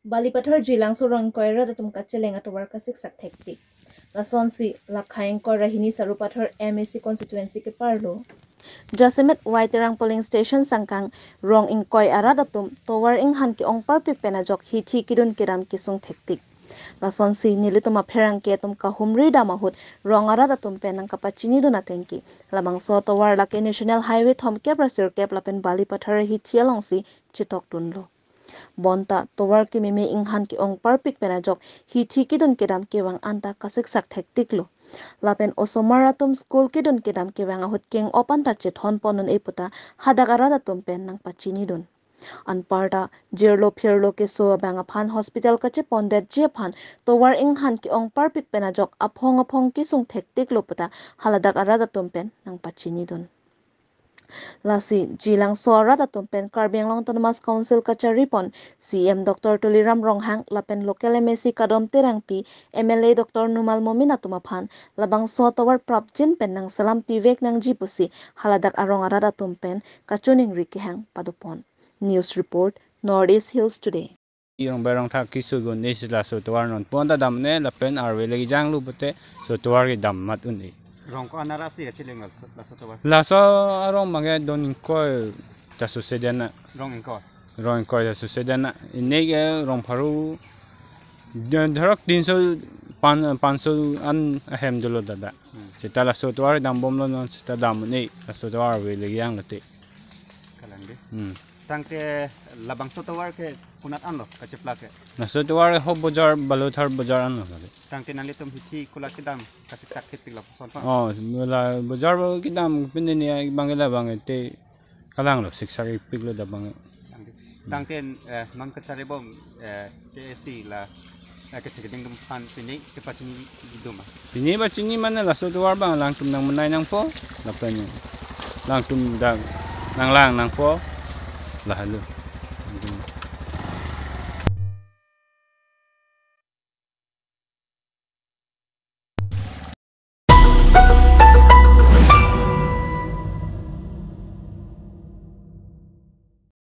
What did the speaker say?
Balipathar jilang sorong koira datum kacheleng atowar kasik sak thekti. Lason si lakhaing koira hini sarupathar MAC constituency ke parlo. Jasimet Waiterang polling station sangkang rong ing koi ara datum towar ing han ki ong parpik penajok hithi kidun kiram kisung thektik. Lason si nilituma pherang ke tum ka humri damahut rong ara datum penang kapachini do natengki. Lamang so towar lake national highway thom kep rasir kep lapen Balipathar hithi along si chitok tunlo. Bonta towar ki meme inghan ki ong parpik penajok hithi kidun kedam kewang anta kasik sak thektik lo. Lapen osomaratum school kidun kedam kewang ahut keng opan ta chethon ponon eputa hadagara datum pen nang pachini dun. Anparta jirlo phirlo ke so bang aphan hospital kache pondet je phan towar inghan ki ong parpik penajok aphong kisung thektik lo puta haladak ara datum pen nang pachini dun. Lasi jilang suara datum pen Karbeng Autonomous Council kacharipon CM Dr. Tuliram Ronghang lapen local MAC kadom terangpi MLA Dr. Numal Momin atumaphan labang so tawar prapjin pen nang salam pivek nang jipusi haladak arong ara datum pen kachuning rikihang padupon. News report Northeast Hills Today. Yung barang thak kisugun isla so tawar non ponda damne lapen arwe lagi jang lubute so tawar ki dam mat uni. Rong ko anarasi ya chileng laso tawar. Laso arong mange don ko ta susedana. Rong ko ta susedana. Inege rong paru dharak 300 500 an ahem dulu dada. Sita laso tawar dam bom lo non sita dam ni laso tawar we lagi yang lati. Kalangi. Tangke labang so tawar ke punat an lo kachepla ke. Laso tawar ho bajar Balipathar bajar an lo. Tangke nalitum hithi kulat kedam kasik sakit tigla son. Oh, mula bajar ba kidam pinini ay bangila bangete kalang lo siksak ipiglo da bang. Tangke non kacharibom TSC la ketigding dum pan pini kepachini duma. Pini ba chini mana laso tawar bang lang tum nang manay nang po lapen lang tum dag nang lang nang po lahalo.